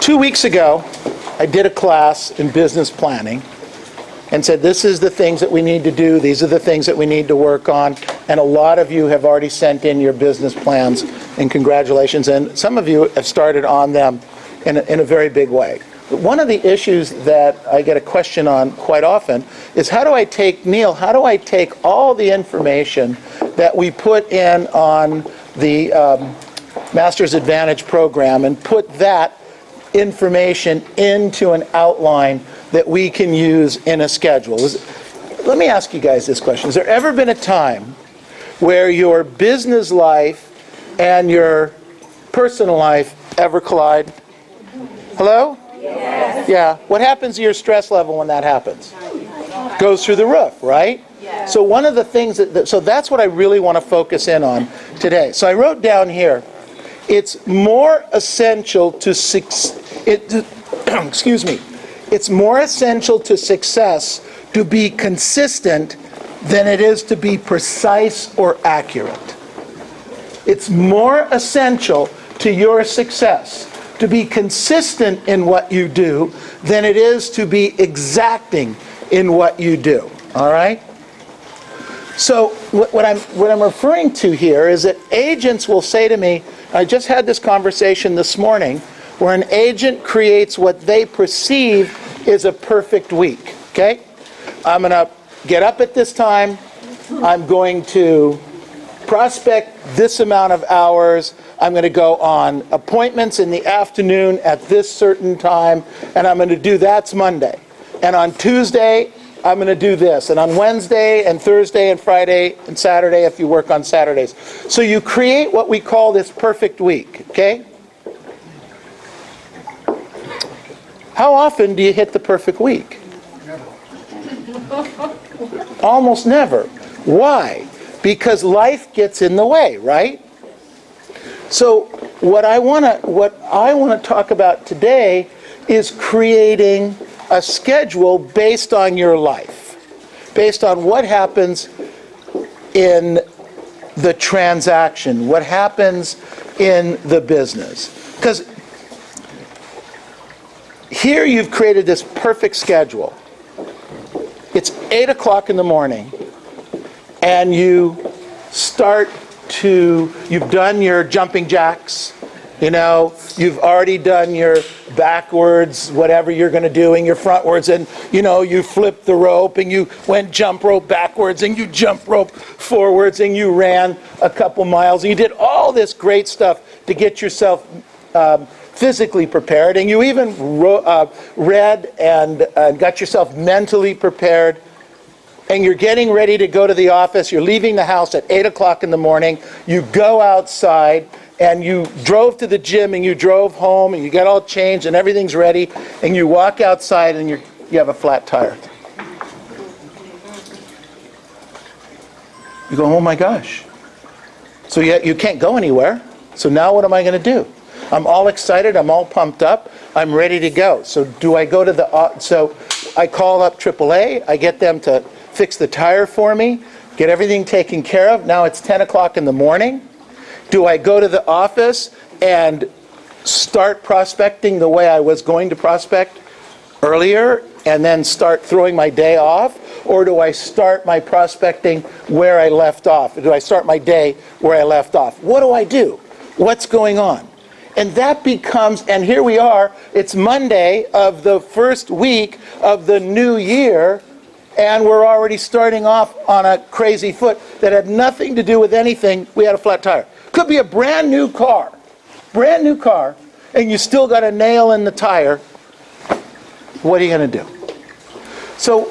2 weeks ago, I did a class in business planning and said, this is the things that we need to do, these are the things that we need to work on, and a lot of you have already sent in your business plans, and congratulations, and some of you have started on them in a very big way. But one of the issues that I get a question on quite often is how do I take all the information that we put in on the Master's Advantage program and put that information into an outline that we can use in a schedule? Let me ask you guys this question. Has there ever been a time where your business life and your personal life ever collide? Hello? Yes. Yeah. What happens to your stress level when that happens? Goes through the roof, right? Yes. So one of the things so that's what I really want to focus in on today. So I wrote down here, it's more essential to it's more essential to success to be consistent than it is to be precise or accurate. It's more essential to your success to be consistent in what you do than it is to be exacting in what you do. All right? So what I'm referring to here is that agents will say to me, I just had this conversation this morning, where an agent creates what they perceive is a perfect week. Okay? I'm going to get up at this time. I'm going to prospect this amount of hours. I'm going to go on appointments in the afternoon at this certain time, and I'm going to do that's Monday. And on Tuesday, I'm going to do this. And on Wednesday and Thursday and Friday and Saturday if you work on Saturdays. So you create what we call this perfect week, okay? How often do you hit the perfect week? Almost never. Why? Because life gets in the way, right? So what I want to talk about today is creating a schedule based on your life, based on what happens in the transaction, what happens in the business. Because here you've created this perfect schedule. It's 8 o'clock in the morning, and you've done your jumping jacks, you've already done your backwards, whatever you're going to do, and your frontwards, and you flipped the rope, and you went jump rope backwards, and you jump rope forwards, and you ran a couple miles, and you did all this great stuff to get yourself physically prepared, and you even read and got yourself mentally prepared. And you're getting ready to go to the office, you're leaving the house at 8 o'clock in the morning, you go outside, and you drove to the gym, and you drove home, and you get all changed, and everything's ready, and you walk outside, and you have a flat tire. You go, oh my gosh. So you can't go anywhere, so now what am I going to do? I'm all excited, I'm all pumped up, I'm ready to go. So do I go to so I call up AAA, I get them to fix the tire for me, get everything taken care of. Now it's 10 o'clock in the morning. Do I go to the office and start prospecting the way I was going to prospect earlier and then start throwing my day off? Or do I start my prospecting where I left off? Do I start my day where I left off? What do I do? What's going on? And that becomes, and here we are, it's Monday of the first week of the new year, and we're already starting off on a crazy foot that had nothing to do with anything. We had a flat tire. Could be a brand new car, and you still got a nail in the tire. What are you going to do? So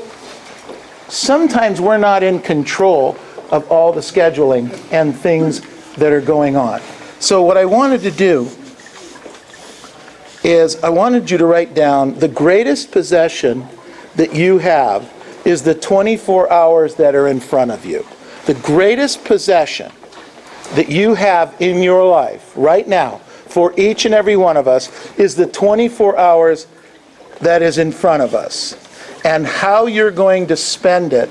sometimes we're not in control of all the scheduling and things that are going on. So what I wanted to do is I wanted you to write down the greatest possession that you have is the 24 hours that are in front of you. The greatest possession that you have in your life right now for each and every one of us is the 24 hours that is in front of us. And how you're going to spend it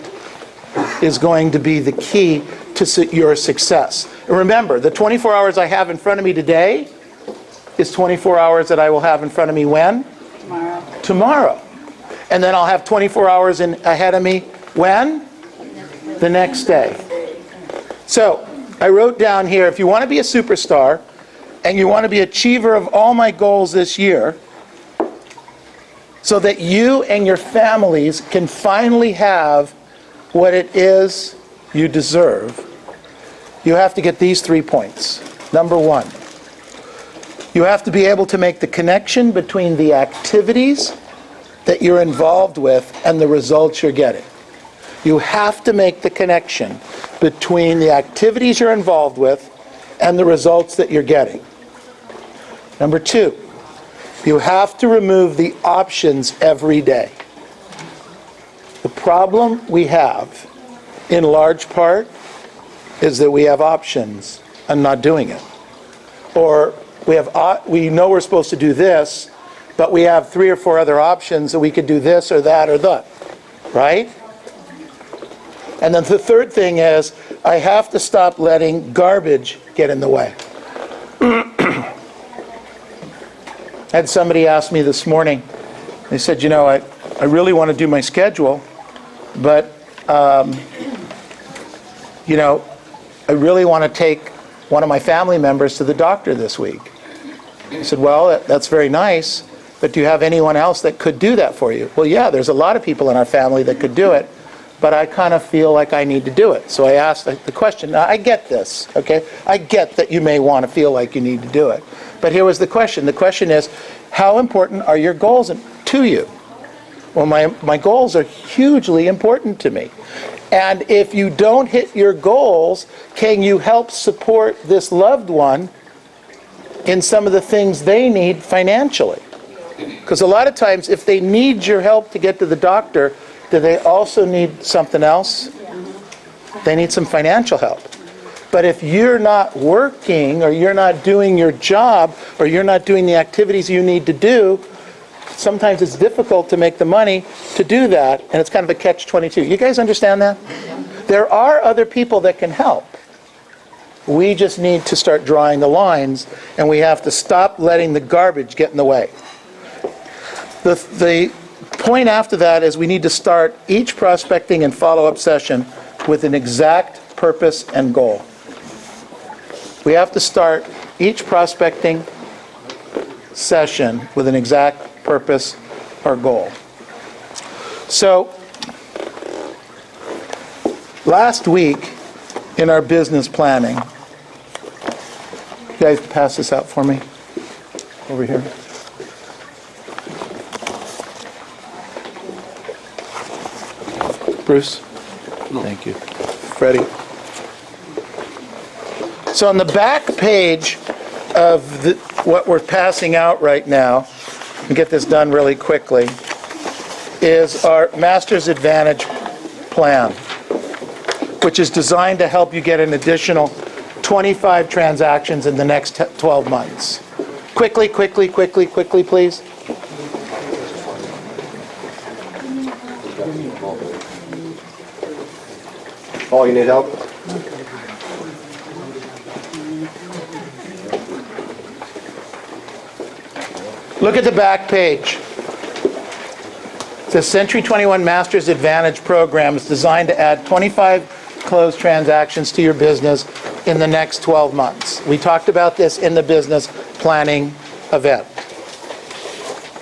is going to be the key to your success. And remember, the 24 hours I have in front of me today is 24 hours that I will have in front of me when? Tomorrow. And then I'll have 24 hours ahead of me when? The next day. So I wrote down here, if you want to be a superstar and you want to be achiever of all my goals this year, so that you and your families can finally have what it is you deserve, you have to get these 3 points. Number 1, you have to be able to make the connection between the activities that you're involved with and the results you're getting. You have to make the connection between the activities you're involved with and the results that you're getting. Number 2, you have to remove the options every day. The problem we have, in large part, is that we have options and not doing it. Or we know we're supposed to do this, but we have 3 or 4 other options that we could do this or that or that, right? And then the third thing is, I have to stop letting garbage get in the way. I had somebody ask me this morning, they said, I really want to do my schedule, but, I really want to take one of my family members to the doctor this week. I said, well, that's very nice, but do you have anyone else that could do that for you? Well, yeah, there's a lot of people in our family that could do it, but I kind of feel like I need to do it. So I asked the question. Now, I get this, okay? I get that you may want to feel like you need to do it. But here was the question. The question is, how important are your goals to you? Well, my goals are hugely important to me. And if you don't hit your goals, can you help support this loved one in some of the things they need financially? Because a lot of times, if they need your help to get to the doctor, do they also need something else? They need some financial help. But if you're not working, or you're not doing your job, or you're not doing the activities you need to do, sometimes it's difficult to make the money to do that, and it's kind of a catch-22. You guys understand that? There are other people that can help. We just need to start drawing the lines, and we have to stop letting the garbage get in the way. The point after that is we need to start each prospecting and follow-up session with an exact purpose and goal. We have to start each prospecting session with an exact purpose or goal. So, last week in our business planning, you guys pass this out for me over here. Bruce? Thank you. Freddie? So on the back page of what we're passing out right now, and get this done really quickly, is our Master's Advantage plan, which is designed to help you get an additional 25 transactions in the next 12 months. Quickly, please. Paul, you need help? Look at the back page. The Century 21 Master's Advantage program is designed to add 25 closed transactions to your business in the next 12 months. We talked about this in the business planning event.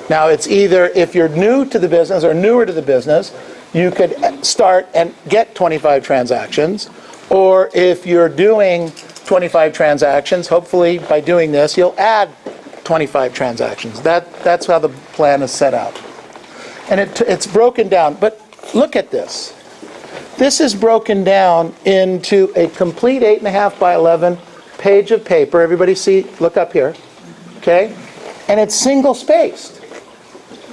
Now, it's either, if you're new to the business or newer to the business, you could start and get 25 transactions. Or if you're doing 25 transactions, hopefully by doing this, you'll add 25 transactions. That's how the plan is set out. And it's broken down. But look at this. This is broken down into a complete 8.5 by 11 page of paper. Everybody see? Look up here. Okay? And it's single-spaced.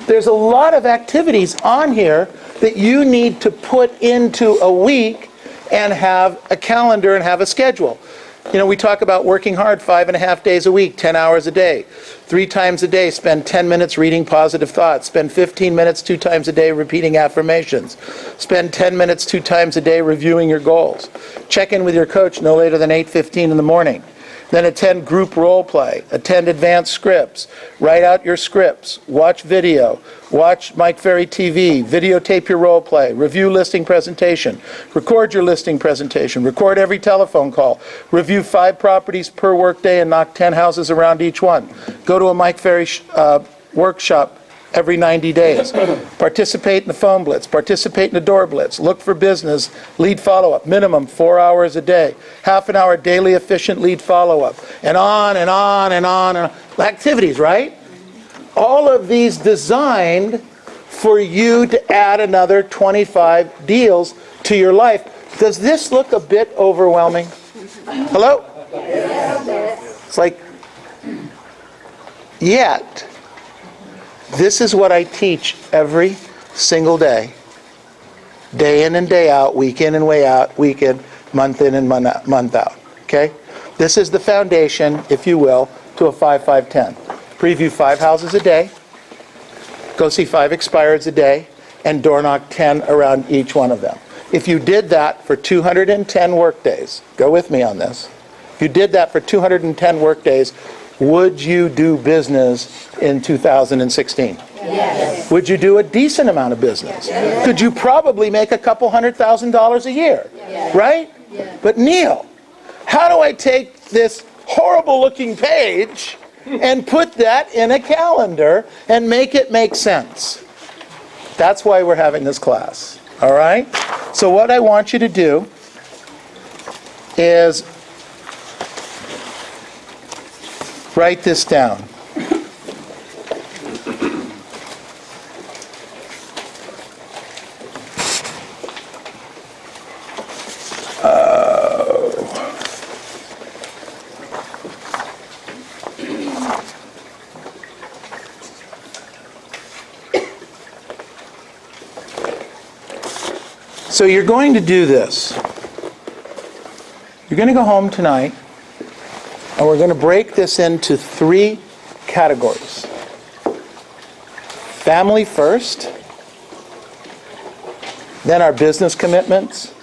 There's a lot of activities on here that you need to put into a week and have a calendar and have a schedule. You know, we talk about working hard 5.5 days a week, 10 hours a day. 3 times a day, spend 10 minutes reading positive thoughts. Spend 15 minutes 2 times a day repeating affirmations. Spend 10 minutes 2 times a day reviewing your goals. Check in with your coach no later than 8:15 in the morning. Then attend group role play, attend advanced scripts, write out your scripts, watch video, watch Mike Ferry TV, videotape your role play, review listing presentation, record your listing presentation, record every telephone call, review 5 properties per workday and knock 10 houses around each one. Go to a Mike Ferry workshop every 90 days. Participate in the phone blitz, participate in the door blitz, look for business, lead follow-up, minimum 4 hours a day, half an hour daily efficient lead follow-up, and on and on and on and on. Activities, right? All of these designed for you to add another 25 deals to your life. Does this look a bit overwhelming? Hello? It's like, yet, this is what I teach every single day. Day in and day out, week in and way out, week in, month in and month out. Okay? This is the foundation, if you will, to a 5-5-10. Preview 5 houses a day, go see 5 expireds a day, and door knock 10 around each one of them. If you did that for 210 work days, go with me on this. If you did that for 210 work days, would you do business in 2016? Yes. Would you do a decent amount of business? Yes. Could you probably make a couple $100,000 a year? Yes. Right? Yes. But Neil, how do I take this horrible looking page and put that in a calendar and make it make sense? That's why we're having this class. All right? So what I want you to do is write this down. So you're going to do this. You're going to go home tonight, and we're going to break this into 3 categories. Family first, then our business commitments,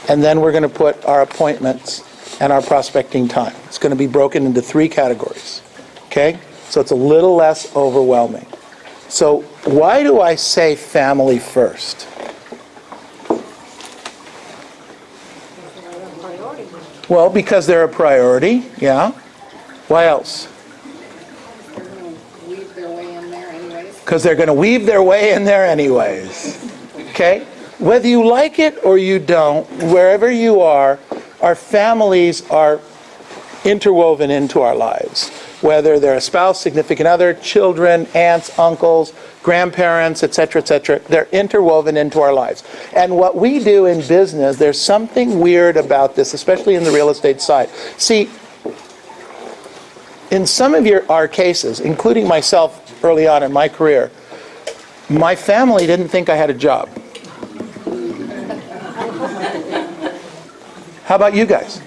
and then we're going to put our appointments and our prospecting time. It's going to be broken into 3 categories. Okay? So it's a little less overwhelming. So why do I say family first? Well, because they're a priority, yeah. Why else? Weave their way in there anyways. Because they're going to weave their way in there anyways. Okay? Whether you like it or you don't, wherever you are, our families are interwoven into our lives. Whether they're a spouse, significant other, children, aunts, uncles, grandparents, etc., they're interwoven into our lives. And what we do in business, there's something weird about this, especially in the real estate side. See, in some of our cases, including myself early on in my career, my family didn't think I had a job. How about you guys?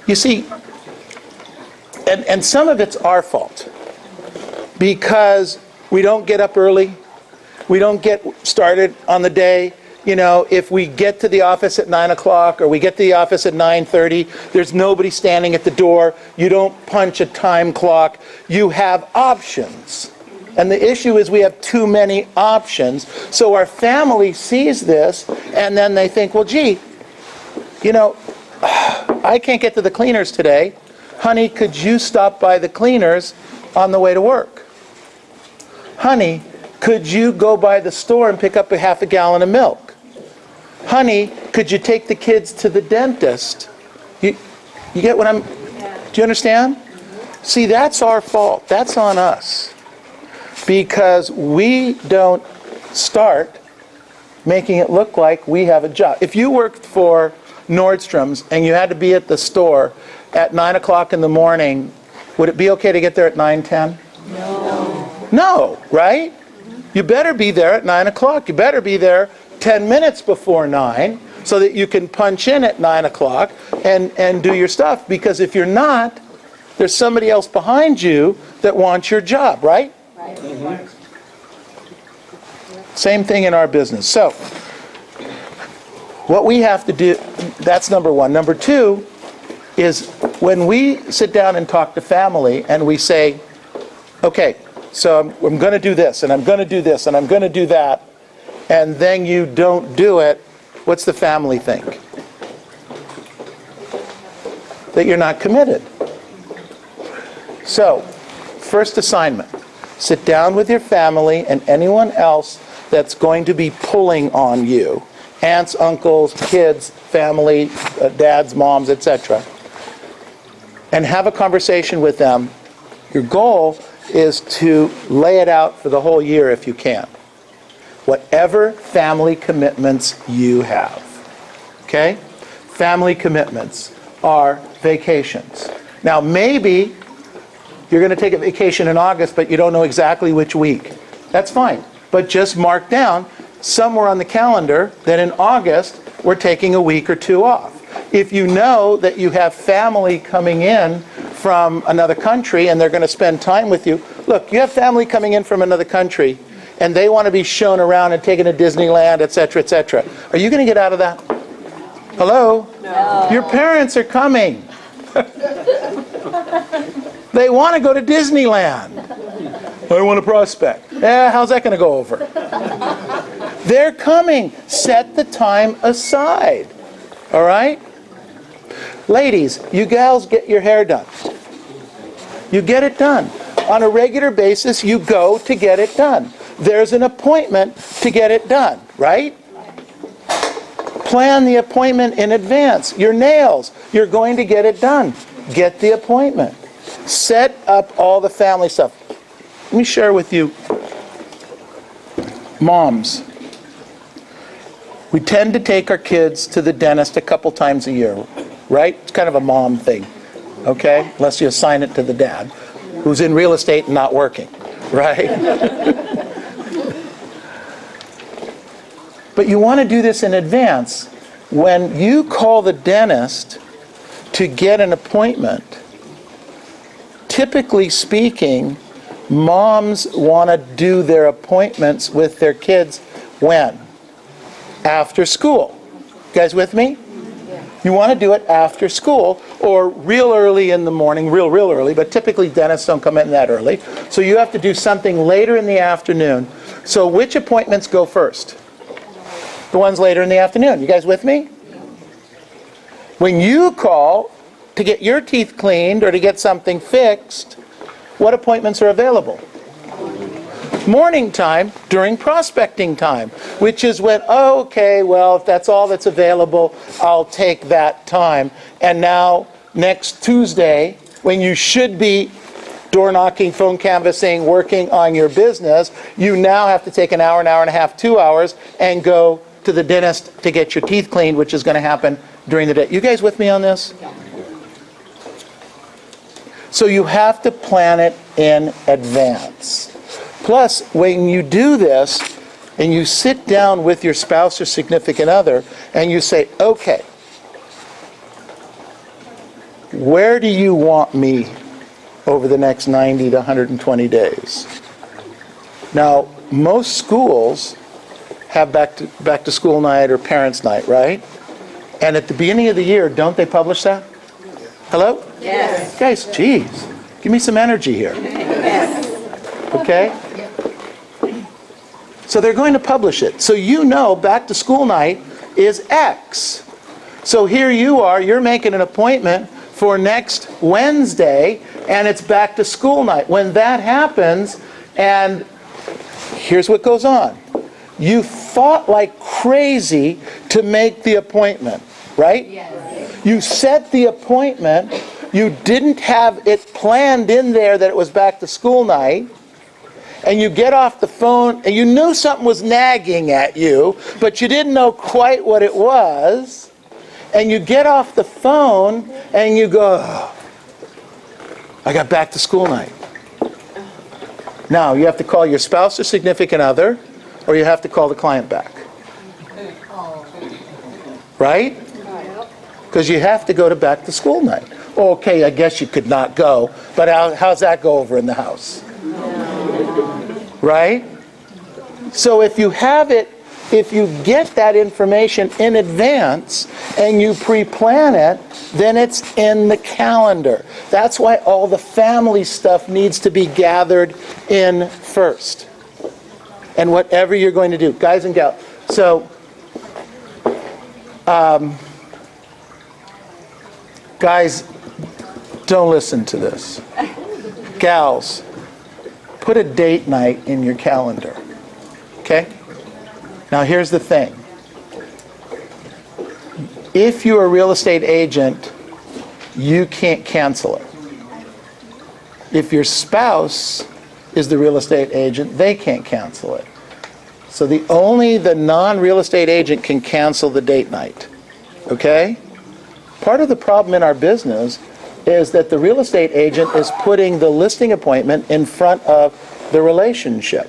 You see, and some of it's our fault, because we don't get up early, we don't get started on the day. You know, if we get to the office at 9 o'clock or we get to the office at 9:30, there's nobody standing at the door. You don't punch a time clock. You have options. And the issue is we have too many options. So our family sees this, and then they think, well, gee, you know, I can't get to the cleaners today. Honey, could you stop by the cleaners on the way to work? Honey, could you go by the store and pick up a half a gallon of milk? Honey, could you take the kids to the dentist? You get what I'm... Do you understand? See, that's our fault. That's on us. Because we don't start making it look like we have a job. If you worked for Nordstrom's and you had to be at the store at 9 o'clock in the morning, would it be okay to get there at 9:10? No. No, right? You better be there at 9 o'clock. You better be there 10 minutes before 9 so that you can punch in at 9 o'clock and do your stuff. Because if you're not, there's somebody else behind you that wants your job, right? Right. Mm-hmm. Same thing in our business. So, What we have to do, that's number one. Number two is when we sit down and talk to family and we say, okay, so I'm going to do this, and I'm going to do this, and I'm going to do that, and then you don't do it, what's the family think? That you're not committed. So, first assignment, sit down with your family and anyone else that's going to be pulling on you, aunts, uncles, kids, family, dads, moms, etc., and have a conversation with them. Your goal is to lay it out for the whole year if you can. Whatever family commitments you have. Okay? Family commitments are vacations. Now maybe you're going to take a vacation in August, but you don't know exactly which week. That's fine. But just mark down somewhere on the calendar that in August we're taking a week or two off. If you know that you have family coming in from another country and they're going to spend time with you, look, you have family coming in from another country and they want to be shown around and taken to Disneyland, etc., etc. Are you going to get out of that? Hello? No. Your parents are coming. They want to go to Disneyland. I want to prospect. How's that going to go over? They're coming. Set the time aside. All right? Ladies, you gals get your hair done. You get it done. On a regular basis, you go to get it done. There's an appointment to get it done, right? Plan the appointment in advance. Your nails, you're going to get it done. Get the appointment. Set up all the family stuff. Let me share with you, moms. We tend to take our kids to the dentist a couple times a year, right? It's kind of a mom thing, okay? Unless you assign it to the dad, who's in real estate and not working, right? But you want to do this in advance. When you call the dentist to get an appointment, typically speaking, moms want to do their appointments with their kids when? After school. You guys with me? You want to do it after school or real early in the morning, real early, but typically dentists don't come in that early. So you have to do something later in the afternoon. So which appointments go first? The ones later in the afternoon. You guys with me? When you call to get your teeth cleaned or to get something fixed, what appointments are available? Morning time during prospecting time, which is when, okay, well, if that's all that's available, I'll take that time. And now, next Tuesday, when you should be door knocking, phone canvassing, working on your business, you now have to take an hour and a half, 2 hours, and go to the dentist to get your teeth cleaned, which is going to happen during the day. You guys with me on this? So you have to plan it in advance. Plus, when you do this, and you sit down with your spouse or significant other, and you say, okay, where do you want me over the next 90 to 120 days? Now, most schools have back to school night or parents' night, right? And at the beginning of the year, don't they publish that? Hello? Yes. Guys, geez, give me some energy here. Yes. Okay? So they're going to publish it. So you know back to school night is X. So here you are, you're making an appointment for next Wednesday, and it's back to school night. When that happens, and here's what goes on. You fought like crazy to make the appointment, right? Yes. You set the appointment. You didn't have it planned in there that it was back to school night. And you get off the phone, and you knew something was nagging at you, but you didn't know quite what it was. And you get off the phone, and you go, oh, I got back to school night. Now, you have to call your spouse or significant other, or you have to call the client back. Right? Because you have to go to back to school night. Okay, I guess you could not go, but how's that go over in the house? Right? So if you have it If you get that information in advance and you pre-plan it, then it's in the calendar. That's why all the family stuff needs to be gathered in first. And whatever you're going to do, guys and gals. So, guys, don't listen to this. Gals, put a date night in your calendar. Okay? Now here's the thing. If you're a real estate agent, you can't cancel it. If your spouse is the real estate agent, they can't cancel it. So only the non-real estate agent can cancel the date night. Okay? Part of the problem in our business is that the real estate agent is putting the listing appointment in front of the relationship.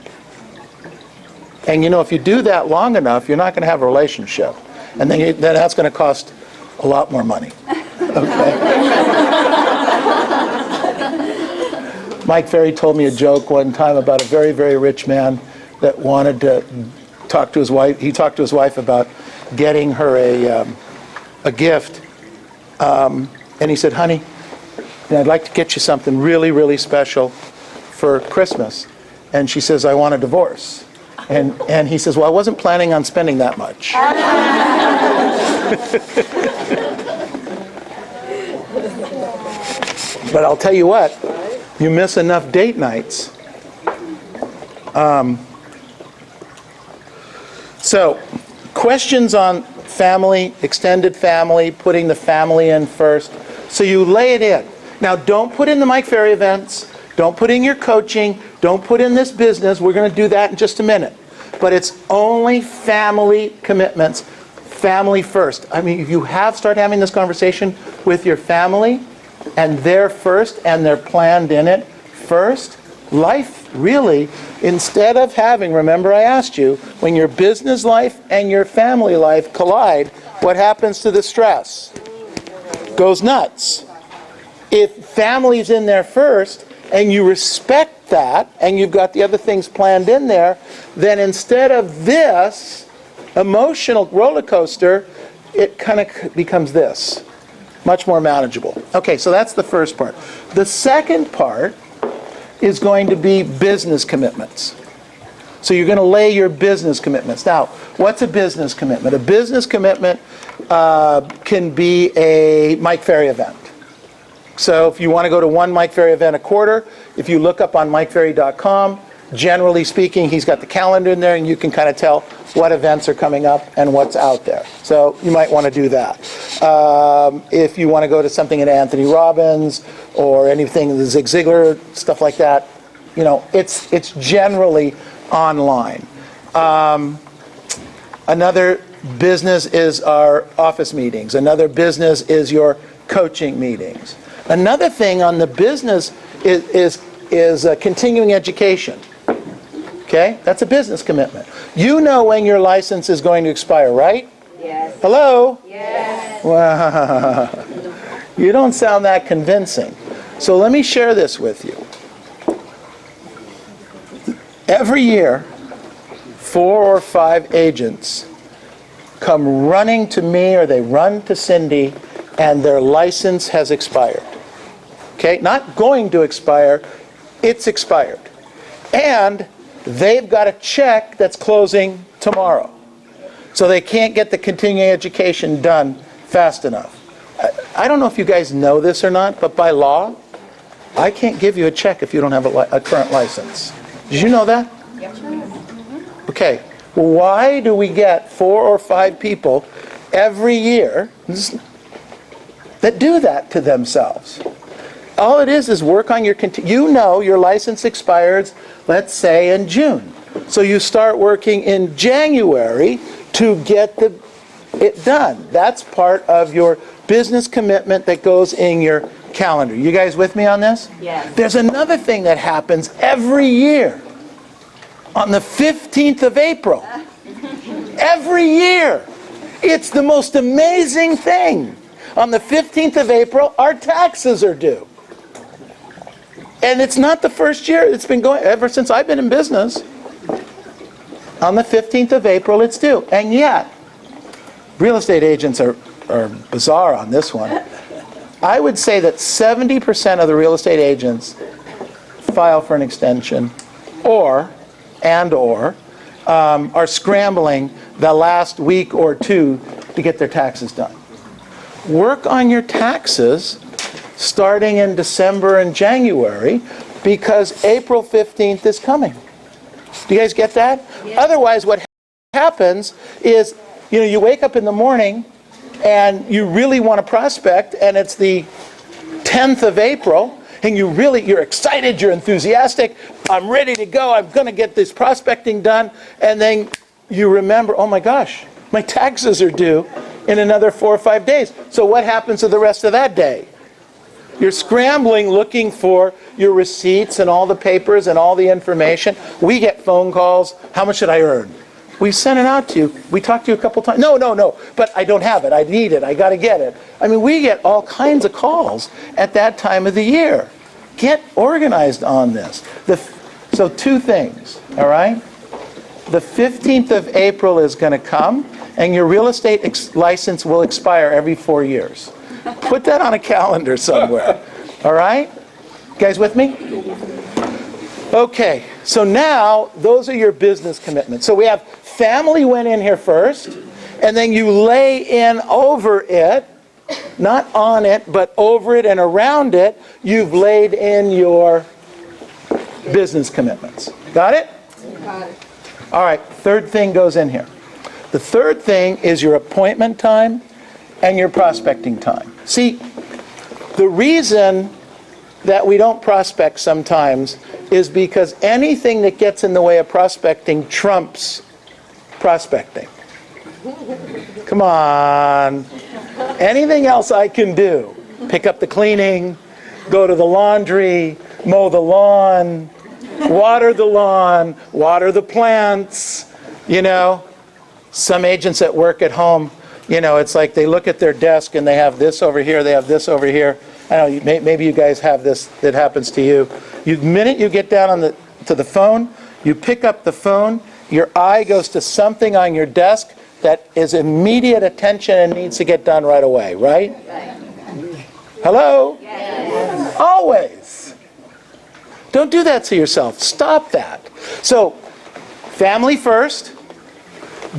And you know, if you do that long enough, you're not going to have a relationship. And then that's going to cost a lot more money. Okay? Mike Ferry told me a joke one time about a very, very rich man that wanted to talk to his wife. He talked to his wife about getting her a gift. And he said, honey, I'd like to get you something really, really special for Christmas. And she says, I want a divorce. And he says, well, I wasn't planning on spending that much. But I'll tell you what, you miss enough date nights. So, questions on family, extended family, putting the family in first. So you lay it in. Now, don't put in the Mike Ferry events. Don't put in your coaching. Don't put in this business. We're going to do that in just a minute. But it's only family commitments. Family first. I mean, if you start having this conversation with your family, and they're first, and they're planned in it first, life really, instead of having, remember I asked you, when your business life and your family life collide, what happens to the stress? Goes nuts. If family's in there first, and you respect that, and you've got the other things planned in there, then instead of this emotional roller coaster, it kind of becomes this. Much more manageable. Okay, so that's the first part. The second part is going to be business commitments. So you're going to lay your business commitments. Now, what's a business commitment? A business commitment can be a Mike Ferry event. So if you want to go to one Mike Ferry event a quarter, if you look up on MikeFerry.com, generally speaking, he's got the calendar in there, and you can kind of tell what events are coming up and what's out there. So you might want to do that. If you want to go to something at Anthony Robbins or anything in the Zig Ziglar, stuff like that, you know, it's generally online. Another business is our office meetings. Another business is your coaching meetings. Another thing on the business is continuing education. Okay? That's a business commitment. You know when your license is going to expire, right? Yes. Hello? Yes. Wow. You don't sound that convincing. So let me share this with you. Every year, 4 or 5 agents come running to me, or they run to Cindy, and their license has expired. Okay? Not going to expire, it's expired. And they've got a check that's closing tomorrow. So they can't get the continuing education done fast enough. I don't know if you guys know this or not, but by law, I can't give you a check if you don't have a current license. Did you know that? Yep. Okay. Well, why do we get 4 or 5 people every year that do that to themselves? All it is work on your, you know your license expires, let's say in June. So you start working in January to get it done. That's part of your business commitment that goes in your calendar. You guys with me on this? Yes. There's another thing that happens every year on the 15th of April. Every year. It's the most amazing thing. On the 15th of April, our taxes are due. And it's not the first year. It's been going ever since I've been in business. On the 15th of April, it's due. And yet, real estate agents are bizarre on this one. I would say that 70% of the real estate agents file for an extension or are scrambling the last week or two to get their taxes done. Work on your taxes starting in December and January because April 15th is coming. Do you guys get that? Yeah. Otherwise, what happens is, you wake up in the morning and you really want to prospect, and it's the 10th of April, and you're excited, you're enthusiastic, I'm ready to go, I'm going to get this prospecting done, and then you remember, oh my gosh, my taxes are due in another 4 or 5 days. So what happens to the rest of that day? You're scrambling looking for your receipts and all the papers and all the information. We get phone calls, how much should I earn? We sent it out to you. We talked to you a couple times. No, but I don't have it. I need it. I got to get it. I mean, we get all kinds of calls at that time of the year. Get organized on this. So 2 things, all right? The 15th of April is going to come, and your real estate license will expire every 4 years. Put that on a calendar somewhere, all right? You guys with me? Okay, so now those are your business commitments. So we have family went in here first, and then you lay in over it, not on it, but over it and around it, you've laid in your business commitments. Got it? Got it. All right, 3rd thing goes in here. The 3rd thing is your appointment time and your prospecting time. See, the reason that we don't prospect sometimes is because anything that gets in the way of prospecting trumps prospecting. Come on. Anything else I can do? Pick up the cleaning, go to the laundry, mow the lawn, water the plants, Some agents that work at home, it's like they look at their desk and they have this over here, they have this over here. I don't know, maybe you guys have this that happens to you. The minute you get down to the phone, you pick up the phone, your eye goes to something on your desk that is immediate attention and needs to get done right away, right? Right. Hello? Yes. Always. Don't do that to yourself. Stop that. So, family first,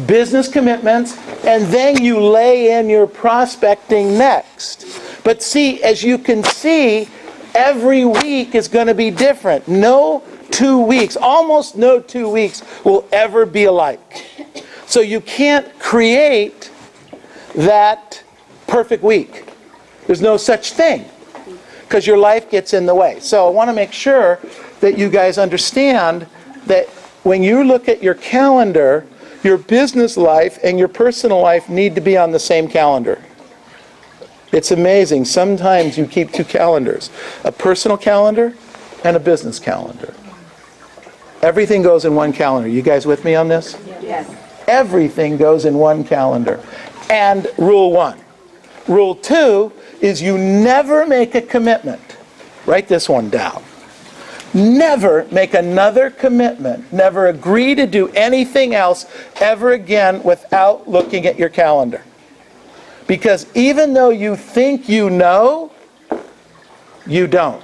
business commitments, and then you lay in your prospecting next. But see, as you can see, every week is going to be different. No 2 weeks, almost no 2 weeks will ever be alike. So you can't create that perfect week. There's no such thing, because your life gets in the way. So I want to make sure that you guys understand that when you look at your calendar, your business life and your personal life need to be on the same calendar. It's amazing. Sometimes you keep 2 calendars, a personal calendar and a business calendar. Everything goes in one calendar. You guys with me on this? Yes. Everything goes in one calendar. And rule 1. Rule 2 is you never make a commitment. Write this one down. Never make another commitment. Never agree to do anything else ever again without looking at your calendar. Because even though you think you know, you don't.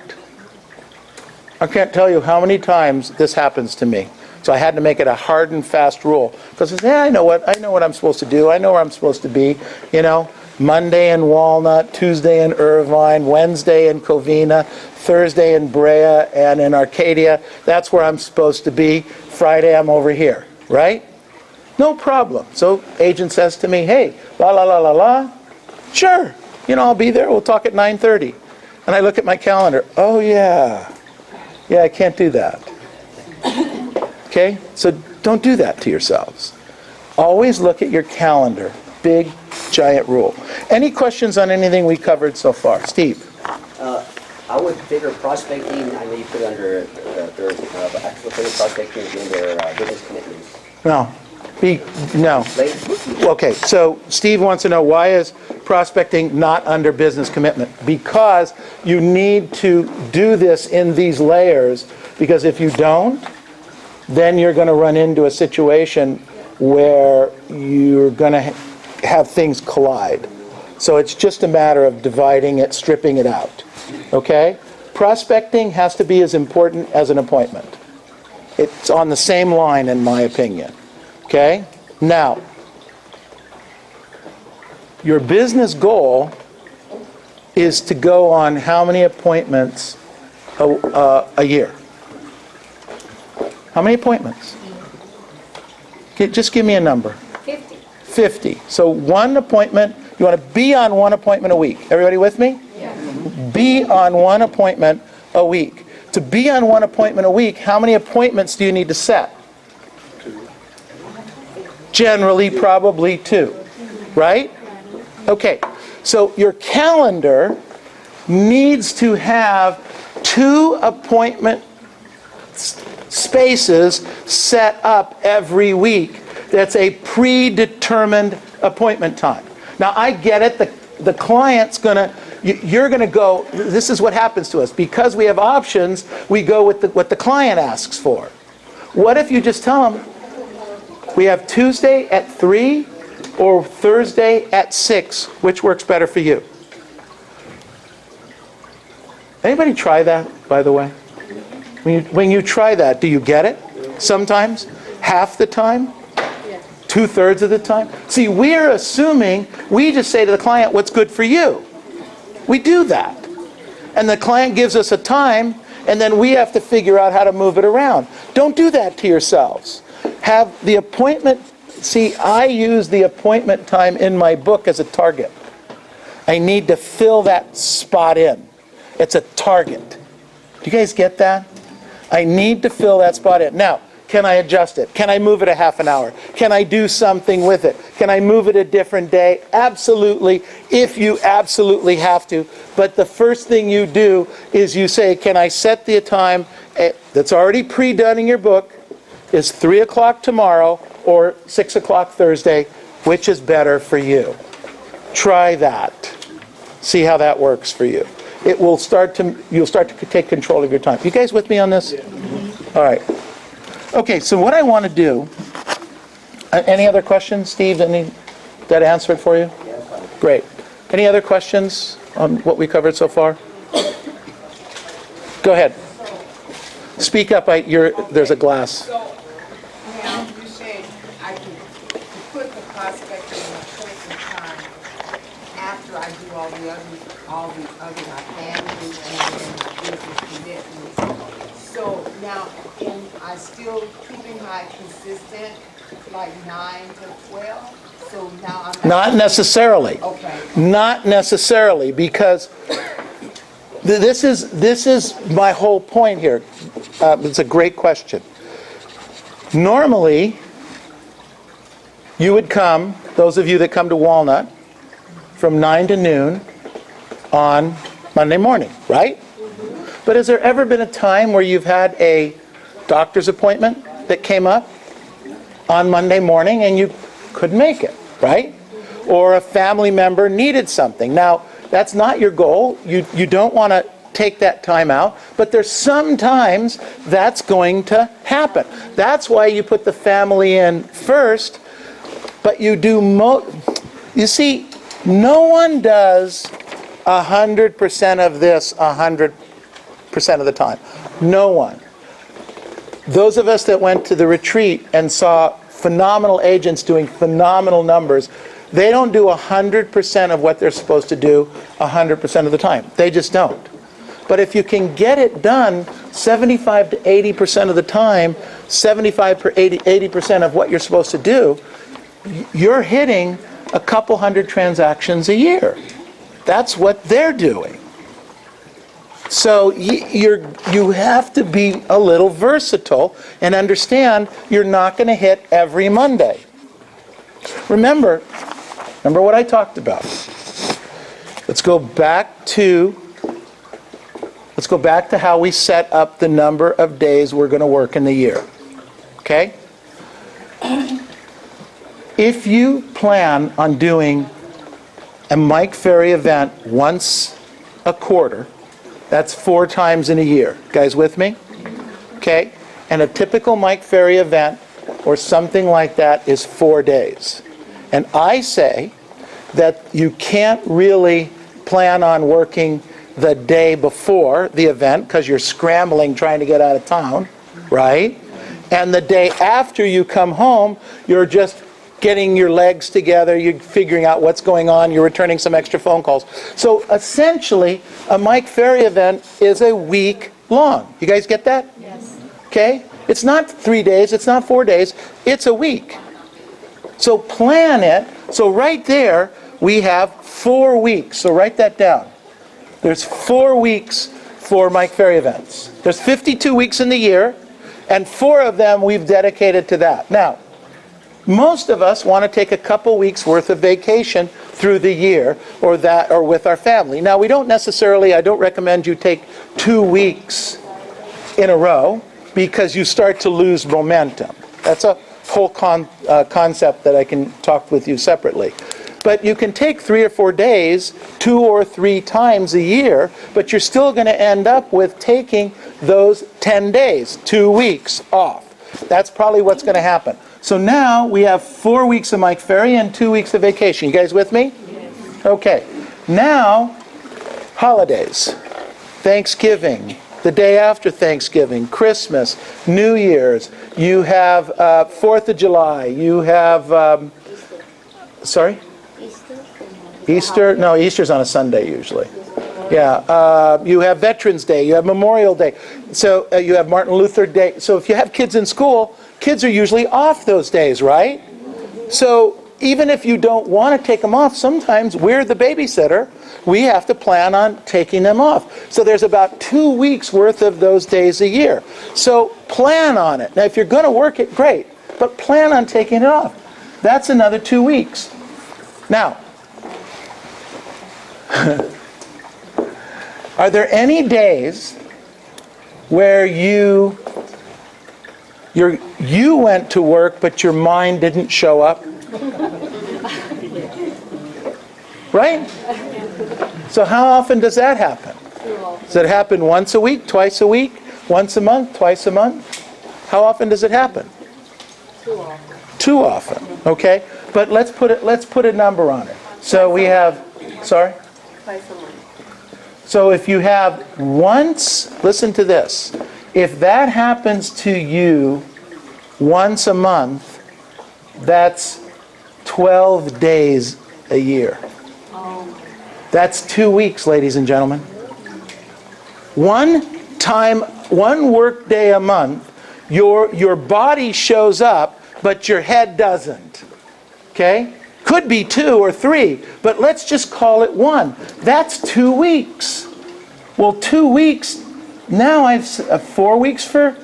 I can't tell you how many times this happens to me. So I had to make it a hard and fast rule. Because I know what I'm supposed to do. I know where I'm supposed to be. Monday in Walnut, Tuesday in Irvine, Wednesday in Covina, Thursday in Brea, and in Arcadia. That's where I'm supposed to be. Friday I'm over here, right? No problem. So agent says to me, hey, la. Sure, I'll be there. We'll talk at 9:30. And I look at my calendar. Oh, yeah. Yeah, I can't do that. Okay? So don't do that to yourselves. Always look at your calendar. Big, giant rule. Any questions on anything we covered so far? Steve? I would figure prospecting, I know you put under actual figure prospecting under business commitments. No. Okay, so Steve wants to know, why is prospecting not under business commitment? Because you need to do this in these layers, because if you don't, then you're going to run into a situation where you're going to have things collide. So it's just a matter of dividing it, stripping it out. Okay? Prospecting has to be as important as an appointment. It's on the same line, in my opinion. Okay? Now, your business goal is to go on how many appointments a year? How many appointments? Just give me a number. 50. 50. So one appointment, you want to be on one appointment a week. Everybody with me? Yeah. Be on one appointment a week. To be on one appointment a week, how many appointments do you need to set? Generally, probably 2. Right? Okay. So your calendar needs to have 2 appointment spaces set up every week. That's a predetermined appointment time. Now, I get it. The client's you're going to go, this is what happens to us. Because we have options, we go with what the client asks for. What if you just tell them, we have Tuesday at 3 or Thursday at 6, which works better for you? Anybody try that, by the way? When you try that, do you get it? Sometimes? Half the time? 2/3 of the time? See, we're assuming, we just say to the client, what's good for you? We do that. And the client gives us a time, and then we have to figure out how to move it around. Don't do that to yourselves. Have the appointment, see, I use the appointment time in my book as a target. I need to fill that spot in. It's a target. Do you guys get that? I need to fill that spot in. Now, can I adjust it? Can I move it a half an hour? Can I do something with it? Can I move it a different day? Absolutely, if you absolutely have to. But the first thing you do is you say, can I set the time that's already pre-done in your book, is 3 o'clock tomorrow or 6 o'clock Thursday, which is better for you? Try that. See how that works for you. You'll start to take control of your time. You guys with me on this? All right. Okay, so what I want to do, any other questions, Steve? Did that answer it for you? Great. Any other questions on what we covered so far? Go ahead. Speak up. There's a glass. So, now you said I can put the prospecting appointment time after I do all the other my family and business commitments. So now, am I still keeping my consistent, like 9 to 12? So now I'm Not necessarily. okay. Not necessarily, because this is my whole point here. It's a great question. Normally, you would come, those of you that come to Walnut, from 9 to noon on Monday morning, right? But has there ever been a time where you've had a doctor's appointment that came up on Monday morning and you couldn't make it, right? Or a family member needed something. Now, that's not your goal. You don't want to take that time out, but there's sometimes that's going to happen. That's why you put the family in first, but you do you see, no one does 100% of this 100% of the time. No one. Those of us that went to the retreat and saw phenomenal agents doing phenomenal numbers, they don't do 100% of what they're supposed to do 100% of the time. They just don't. But if you can get it done 75 to 80% of the time, 75 to 80% of what you're supposed to do, you're hitting a couple hundred transactions a year. That's what they're doing. So you have to be a little versatile and understand you're not going to hit every Monday. Remember what I talked about. Let's go back to how we set up the number of days we're going to work in the year. Okay? If you plan on doing a Mike Ferry event once a quarter, that's 4 times in a year. Guys with me? Okay? And a typical Mike Ferry event or something like that is 4 days. And I say that you can't really plan on working the day before the event because you're scrambling trying to get out of town, right? And the day after you come home, you're just getting your legs together, you're figuring out what's going on, you're returning some extra phone calls. So essentially, a Mike Ferry event is a week long. You guys get that? Yes. Okay? It's not 3 days, it's not 4 days, it's a week. So plan it. So right there, we have 4 weeks. So write that down. There's 4 weeks for Mike Ferry events. There's 52 weeks in the year, and 4 of them we've dedicated to that. Now, most of us want to take a couple weeks worth of vacation through the year or with our family. Now, we don't necessarily, I don't recommend you take 2 weeks in a row because you start to lose momentum. That's a whole concept that I can talk with you separately. But you can take 3 or 4 days 2 or 3 times a year, but you're still going to end up with taking those 10 days, 2 weeks off. That's probably what's going to happen. So now we have 4 weeks of Mike Ferry and 2 weeks of vacation. You guys with me? Yes. Okay. Now, holidays. Thanksgiving, the day after Thanksgiving, Christmas, New Year's. You have 4th of July. You have, sorry? Easter? No, Easter's on a Sunday usually. Yeah. You have Veterans Day. You have Memorial Day. So you have Martin Luther Day. So if you have kids in school, kids are usually off those days, right? So even if you don't want to take them off, sometimes we're the babysitter. We have to plan on taking them off. So there's about 2 weeks worth of those days a year. So plan on it. Now, if you're going to work it, great. But plan on taking it off. That's another 2 weeks. Now, are there any days where you went to work but your mind didn't show up? Right? So how often does that happen? Does it happen once a week, twice a week, once a month, twice a month? How often does it happen? Too often. Too often. Okay? But let's put a number on it. So we have, sorry? Twice a month. So if you have once, listen to this. If that happens to you once a month, that's 12 days a year. That's 2 weeks, ladies and gentlemen. One work day a month, your body shows up, but your head doesn't. Okay? Could be 2 or 3, but let's just call it 1. That's 2 weeks. Well, 2 weeks, now I've 4 weeks for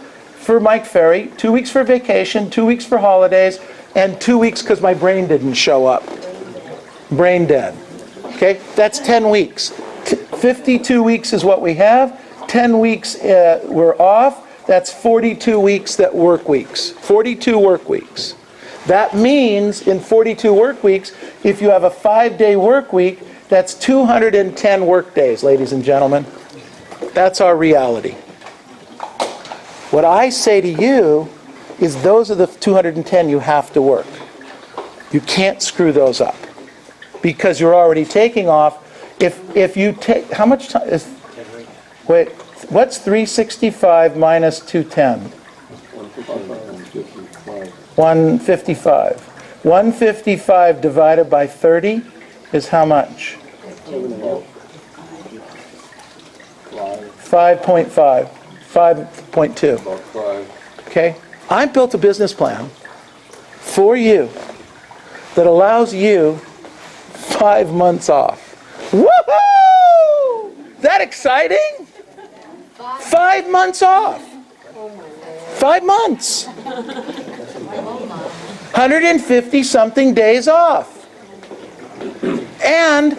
Mike Ferry, 2 weeks for vacation, 2 weeks for holidays, and 2 weeks because my brain didn't show up. Brain dead. Okay, that's 10 weeks. 52 weeks is what we have. 10 weeks we're off. That's 42 weeks that work weeks. 42 work weeks. That means in 42 work weeks, if you have a 5-day work week, that's 210 work days, ladies and gentlemen. That's our reality. What I say to you is those are the 210 you have to work. You can't screw those up because you're already taking off. If you take, how much time is, wait, what's 365 minus 210? 155. 155 divided by 30 is how much? 5.5. 5.2. Okay? I built a business plan for you that allows you 5 months off. Woohoo! Is that exciting? 5 months off. 5 months. 150 something days off. And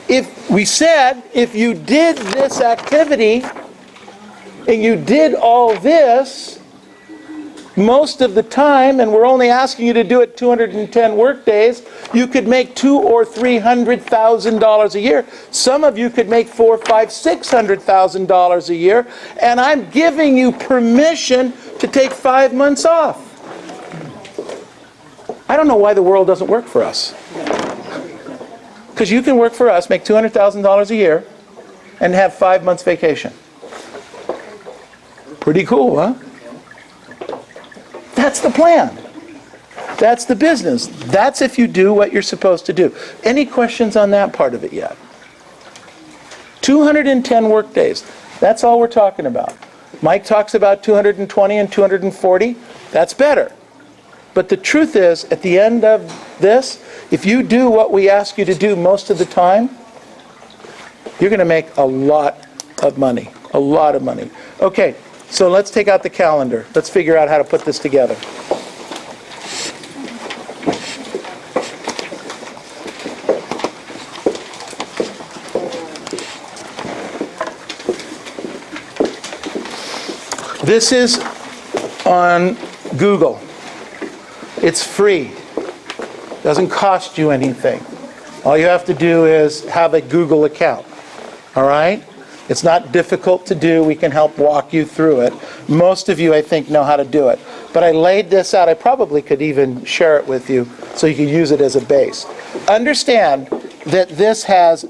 if we said, if you did this activity and you did all this most of the time, and we're only asking you to do it 210 work days, you could make $200,000 or $300,000 a year. Some of you could make $400,000, $500,000, $600,000 a year. And I'm giving you permission to take 5 months off. I don't know why the world doesn't work for us. Because you can work for us, make $200,000 a year, and have 5 months vacation. Pretty cool, huh? That's the plan. That's the business. That's if you do what you're supposed to do. Any questions on that part of it yet? 210 work days. That's all we're talking about. Mike talks about 220 and 240. That's better. But the truth is, at the end of this, if you do what we ask you to do most of the time, you're going to make a lot of money. A lot of money. Okay, so let's take out the calendar. Let's figure out how to put this together. This is on Google. It's free. Doesn't cost you anything. All you have to do is have a Google account. All right? It's not difficult to do. We can help walk you through it. Most of you, I think, know how to do it. But I laid this out. I probably could even share it with you so you could use it as a base. Understand that this has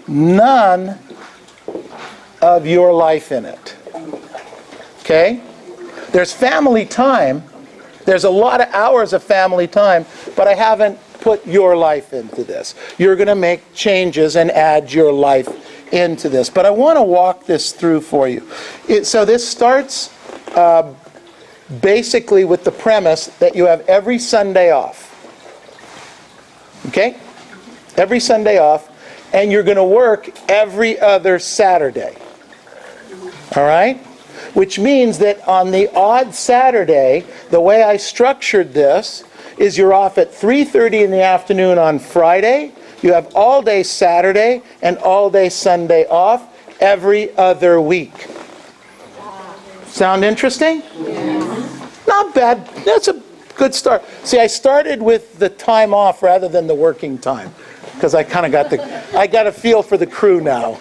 none of your life in it. Okay? There's family time. There's a lot of hours of family time, but I haven't put your life into this. You're going to make changes and add your life into this. But I want to walk this through for you. So this starts basically with the premise that you have every Sunday off. Okay? Every Sunday off. And you're going to work every other Saturday. All right? Which means that on the odd Saturday, the way I structured this is you're off at 3:30 in the afternoon on Friday. You have all day Saturday and all day Sunday off every other week. Sound interesting? Yeah. Not bad. That's a good start. See, I started with the time off rather than the working time because I kind of got a feel for the crew now.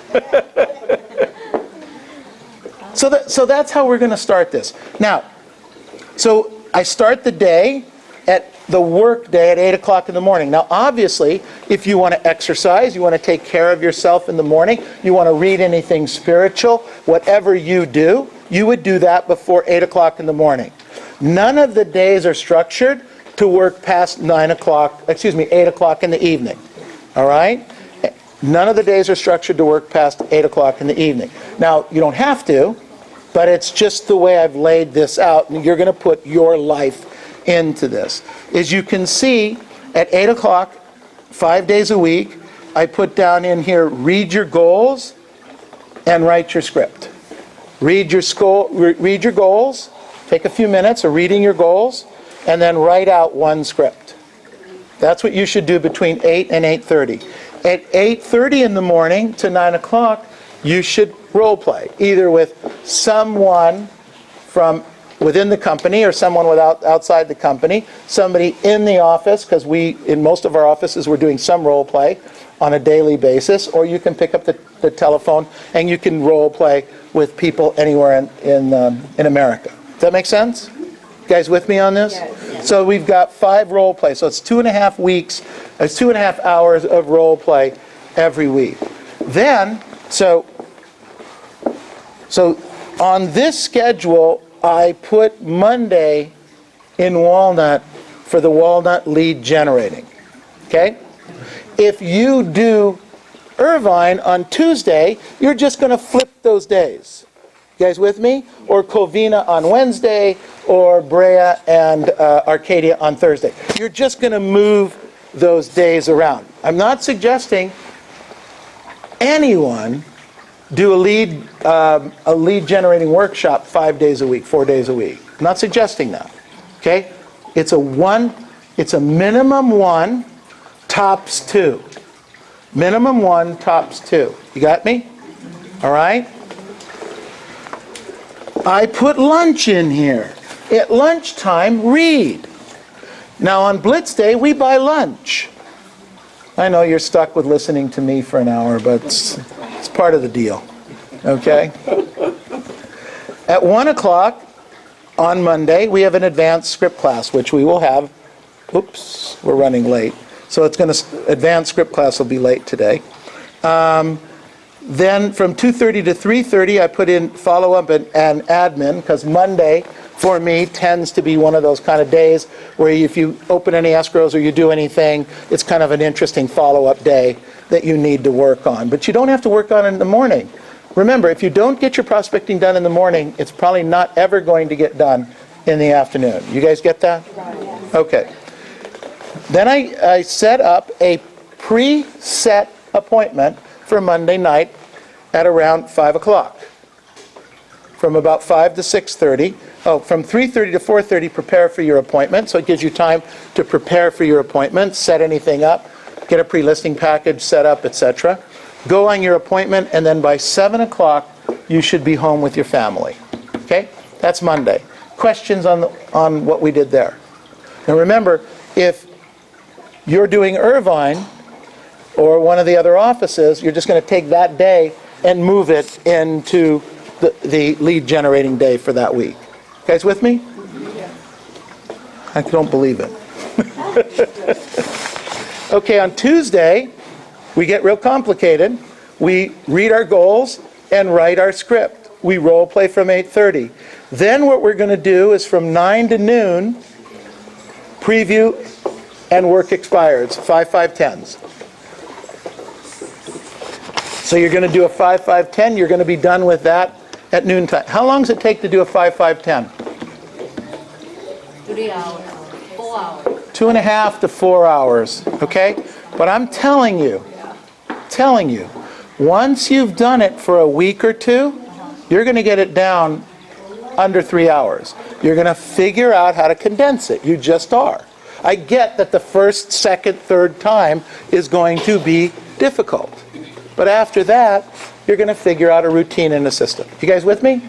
So that's how we're going to start this. Now, so I start the day at the work day at 8 o'clock in the morning. Now, obviously, if you want to exercise, you want to take care of yourself in the morning, you want to read anything spiritual, whatever you do, you would do that before 8 o'clock in the morning. None of the days are structured to work past 8 o'clock in the evening. All right? None of the days are structured to work past 8 o'clock in the evening. Now, you don't have to, but it's just the way I've laid this out, and you're going to put your life into this. As you can see, at 8 o'clock, 5 days a week, I put down in here, read your goals and write your script. Read your goals, take a few minutes of reading your goals, and then write out one script. That's what you should do between 8 and 8:30. At 8:30 in the morning to 9 o'clock, you should role play, either with someone from within the company or someone outside the company, somebody in the office, because in most of our offices, we're doing some role play on a daily basis, or you can pick up the telephone and you can role play with people anywhere in America. Does that make sense? You guys with me on this? Yes. So we've got 5 role plays. So it's 2.5 weeks. It's 2.5 hours of role play every week. Then, so on this schedule, I put Monday in Walnut for the Walnut lead generating. Okay? If you do Irvine on Tuesday, you're just going to flip those days. You guys with me? Or Covina on Wednesday, or Brea and Arcadia on Thursday. You're just going to move those days around. I'm not suggesting anyone do a lead generating workshop 5 days a week, 4 days a week. I'm not suggesting that. Okay? It's a minimum 1, tops 2. Minimum 1, tops 2. You got me? All right? I put lunch in here. At lunchtime, read. Now on Blitz Day, we buy lunch. I know you're stuck with listening to me for an hour, but it's part of the deal. Okay? At 1 o'clock on Monday, we have an advanced script class, which we will have. Oops, we're running late. So advanced script class will be late today. Then from 2:30 to 3:30, I put in follow-up and admin, because Monday, for me, tends to be one of those kind of days where if you open any escrows or you do anything, it's kind of an interesting follow-up day that you need to work on. But you don't have to work on it in the morning. Remember, if you don't get your prospecting done in the morning, it's probably not ever going to get done in the afternoon. You guys get that? Okay. Then I set up a preset appointment for Monday night at around 5 o'clock. From about 5 to 6:30. Oh, from 3:30 to 4:30, prepare for your appointment. So it gives you time to prepare for your appointment, set anything up, get a pre-listing package set up, etc. Go on your appointment, and then by 7 o'clock, you should be home with your family. Okay? That's Monday. Questions on what we did there? Now remember, if you're doing Irvine or one of the other offices, you're just going to take that day and move it into the lead generating day for that week. You guys with me? I don't believe it. Okay, on Tuesday, we get real complicated. We read our goals and write our script. We role play from 8:30. Then what we're going to do is from 9 to noon, preview and work expires, 5-5-10s. So you're going to do a 5-5-10. You're going to be done with that at noontime. How long does it take to do a 5-5-10? 3 hours, 4 hours. 2.5 to 4 hours, okay? But I'm telling you, once you've done it for a week or two, you're going to get it down under 3 hours. You're going to figure out how to condense it. You just are. I get that the first, second, third time is going to be difficult. But after that, you're going to figure out a routine and a system. You guys with me?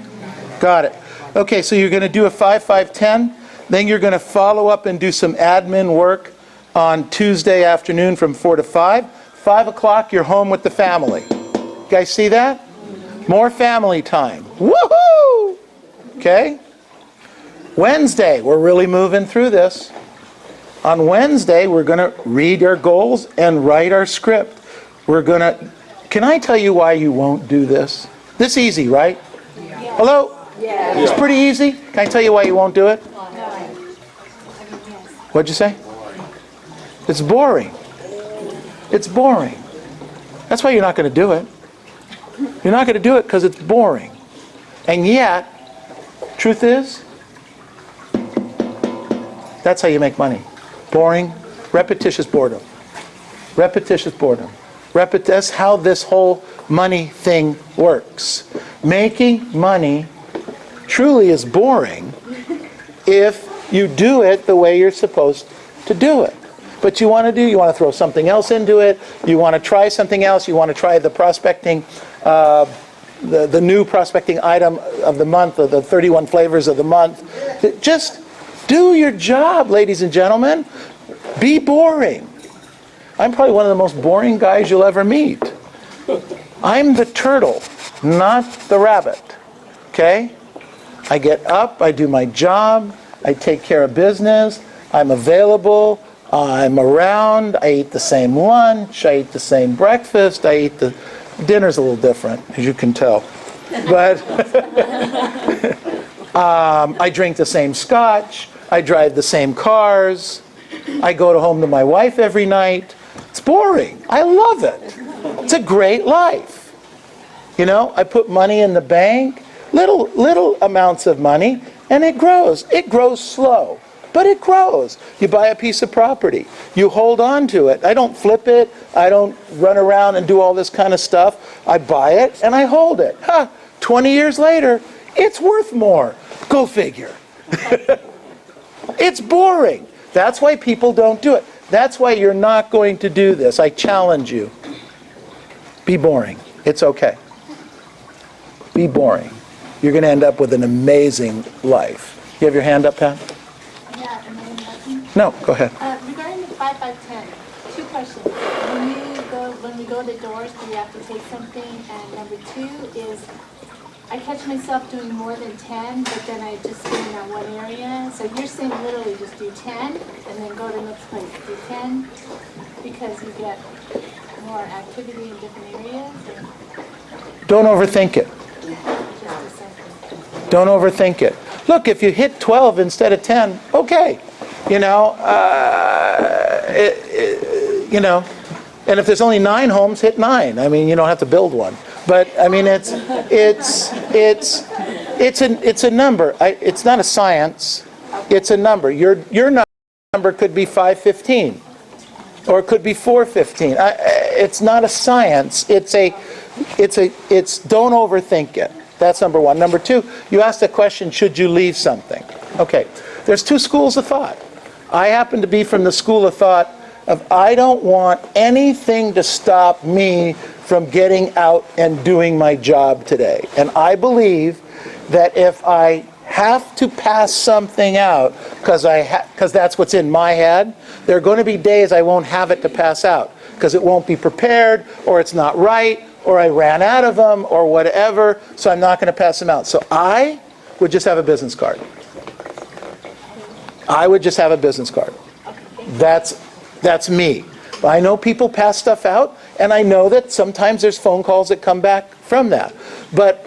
Got it. Okay, so you're going to do a 5-5-10. Then you're going to follow up and do some admin work on Tuesday afternoon from 4 to 5. 5 o'clock, you're home with the family. You guys see that? More family time. Woohoo! Okay? Wednesday, we're really moving through this. On Wednesday, we're going to read our goals and write our script. We're going to... Can I tell you why you won't do this? This easy, right? Yeah. Hello? Yeah. It's pretty easy. Can I tell you why you won't do it? What'd you say? It's boring. It's boring. That's why you're not going to do it. You're not going to do it because it's boring. And yet, truth is, that's how you make money. Boring, repetitious boredom. Repetitious boredom. That's how this whole money thing works. Making money truly is boring if you do it the way you're supposed to do it. But you want to throw something else into it. You want to try something else. You want to try the prospecting, the new prospecting item of the month, or the 31 flavors of the month. Just do your job, ladies and gentlemen. Be boring. I'm probably one of the most boring guys you'll ever meet. I'm the turtle, not the rabbit. Okay? I get up, I do my job, I take care of business, I'm available, I'm around, I eat the same lunch, I eat the same breakfast, dinner's a little different, as you can tell. But I drink the same scotch, I drive the same cars, I go home to my wife every night. It's boring. I love it. It's a great life. You know, I put money in the bank, little amounts of money, and it grows. It grows slow, but it grows. You buy a piece of property. You hold on to it. I don't flip it. I don't run around and do all this kind of stuff. I buy it and I hold it. 20 years later, it's worth more. Go figure. It's boring. That's why people don't do it. That's why you're not going to do this. I challenge you. Be boring. It's okay. Be boring. You're going to end up with an amazing life. You have your hand up, Pat? Yeah, am I interrupting? No, go ahead. Regarding the 5-5-10, two questions. When we go to doors, do we have to take something? And number two is, I catch myself doing more than 10, but then I just stay in that one area. So you're saying literally just do 10 and then go to the next place. Do 10 because you get more activity in different areas? Or Don't overthink it. just a second? Don't overthink it. Look, if you hit 12 instead of 10, okay. You know, and if there's only 9 homes, hit 9. I mean, you don't have to build one. But I mean, it's a number. It's not a science. It's a number. Your number could be 515, or it could be 415. It's not a science. It's don't overthink it. That's number one. Number two, you asked the question, should you leave something? Okay, there's 2 schools of thought. I happen to be from the school of thought of I don't want anything to stop me from getting out and doing my job today. And I believe that if I have to pass something out because that's what's in my head, there are going to be days I won't have it to pass out because it won't be prepared, or it's not right, or I ran out of them, or whatever, so I'm not going to pass them out. So I would just have a business card. I would just have a business card. That's me. I know people pass stuff out, and I know that sometimes there's phone calls that come back from that. But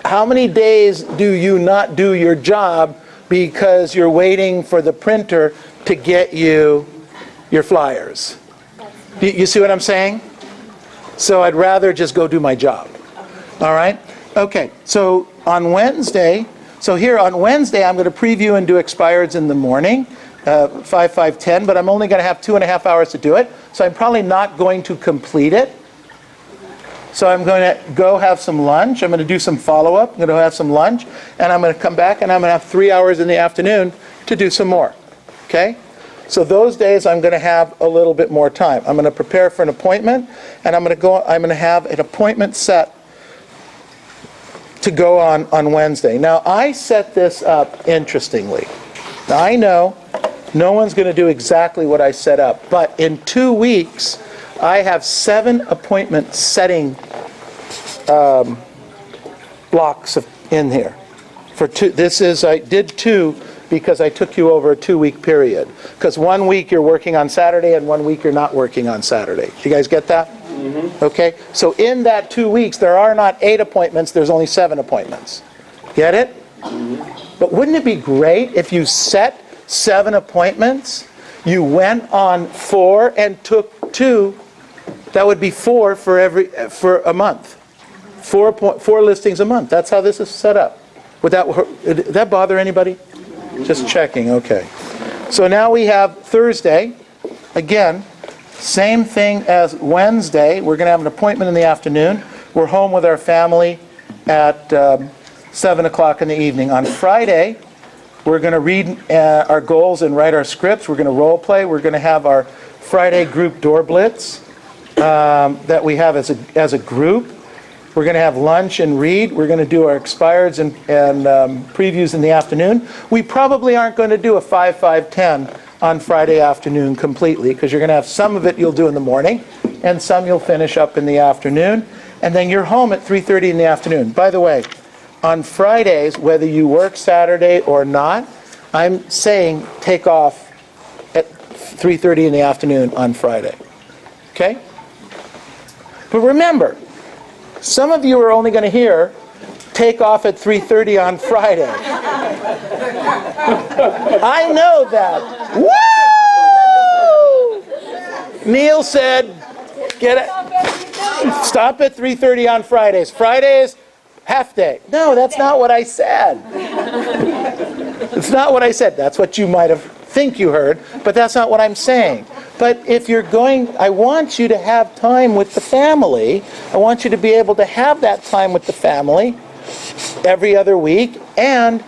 how many days do you not do your job because you're waiting for the printer to get you your flyers? You see what I'm saying? So I'd rather just go do my job. All right? Okay, so on Wednesday, on Wednesday I'm going to preview and do expireds in the morning. 5, 5, 10, but I'm only going to have 2.5 hours to do it, so I'm probably not going to complete it. So I'm going to go have some lunch. I'm going to do some follow-up. I'm going to have some lunch, and I'm going to come back, and I'm going to have 3 hours in the afternoon to do some more. Okay? So those days I'm going to have a little bit more time. I'm going to prepare for an appointment, and I'm going to have an appointment set to go on Wednesday. Now, I set this up interestingly. Now, I know no one's going to do exactly what I set up, but in 2 weeks, I have 7 appointment setting blocks in here. I did 2 because I took you over a 2-week period. Because 1 week you're working on Saturday and 1 week you're not working on Saturday. Do you guys get that? Mm-hmm. Okay, so in that 2 weeks, there are not 8 appointments, there's only 7 appointments. Get it? Mm-hmm. But wouldn't it be great if you set 7 appointments, you went on 4 and took 2, that would be 4 for a month. 4 listings a month. That's how this is set up. Did that bother anybody? Just checking, okay. So now we have Thursday. Again, same thing as Wednesday. We're going to have an appointment in the afternoon. We're home with our family at 7 o'clock in the evening. On Friday, we're going to read our goals and write our scripts. We're going to role play. We're going to have our Friday group door blitz that we have as a group. We're going to have lunch and read. We're going to do our expireds and previews in the afternoon. We probably aren't going to do a 5, 5, 10 on Friday afternoon completely, because you're going to have some of it you'll do in the morning and some you'll finish up in the afternoon. And then you're home at 3:30 in the afternoon. By the way, on Fridays, whether you work Saturday or not, I'm saying take off at 3:30 in the afternoon on Friday. Okay? But remember, some of you are only going to hear take off at 3:30 on Friday. I know that. Woo! Neil said, stop at 3:30 on Fridays. Fridays, half day. No, that's not what I said. It's not what I said. That's what you might have think you heard, but that's not what I'm saying. But if you're going, I want you to have time with the family. I want you to be able to have that time with the family every other week, and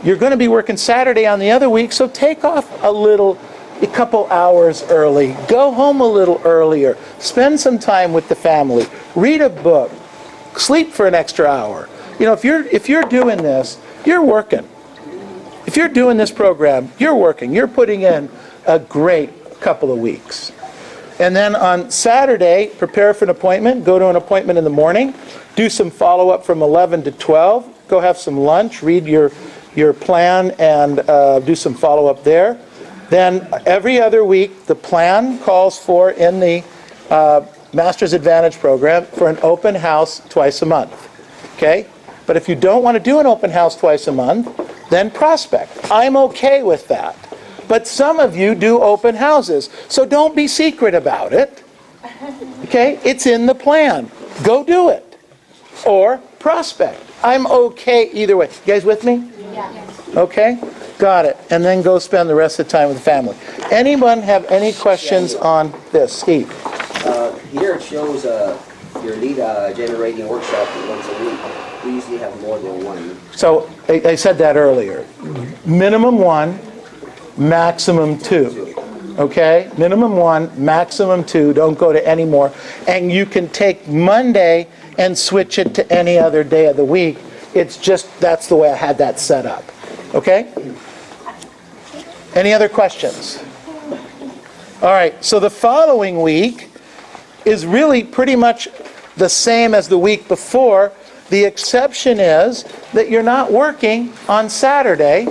you're going to be working Saturday on the other week, so take off a couple hours early. Go home a little earlier. Spend some time with the family. Read a book. Sleep for an extra hour. You know, if you're doing this, you're working. If you're doing this program, you're working. You're putting in a great couple of weeks. And then on Saturday, prepare for an appointment. Go to an appointment in the morning. Do some follow-up from 11 to 12. Go have some lunch. Read your plan and do some follow-up there. Then every other week, the plan calls for, in the Master's Advantage program, for an open house twice a month. Okay? But if you don't want to do an open house twice a month, then prospect. I'm okay with that. But some of you do open houses, so don't be secret about it. Okay? It's in the plan. Go do it. Or prospect. I'm okay either way. You guys with me? Yeah. Okay? Got it. And then go spend the rest of the time with the family. Anyone have any questions on this? Steve? Here it shows your lead generating workshop once a week. We usually have more than one. So I said that earlier. Minimum 1, maximum 2. Okay? Minimum 1, maximum 2. Don't go to any more. And you can take Monday and switch it to any other day of the week. It's just, that's the way I had that set up. Okay? Any other questions? All right, so the following week is really pretty much the same as the week before. The exception is that you're not working on Saturday,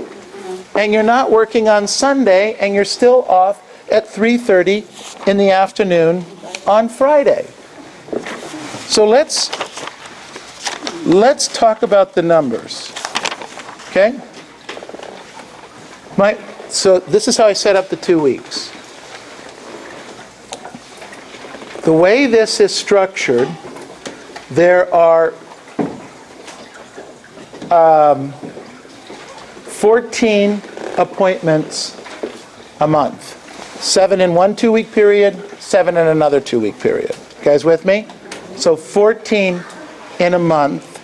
and you're not working on Sunday, and you're still off at 3:30 in the afternoon on Friday. So let's talk about the numbers. Okay? So this is how I set up the 2 weeks. The way this is structured, there are 14 appointments a month. 7 in one 2-week period, 7 in another 2-week period. You guys with me? So 14 in a month.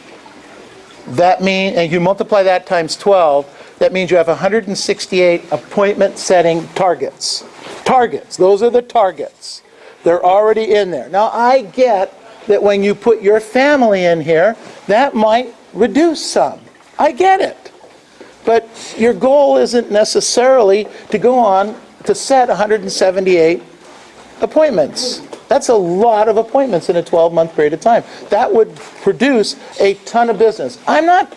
That means, and you multiply that times 12, that means you have 168 appointment setting targets. Targets, those are the targets. They're already in there. Now I get that when you put your family in here, that might reduce some. I get it. But your goal isn't necessarily to go on to set 178 appointments. That's a lot of appointments in a 12-month period of time. That would produce a ton of business. I'm not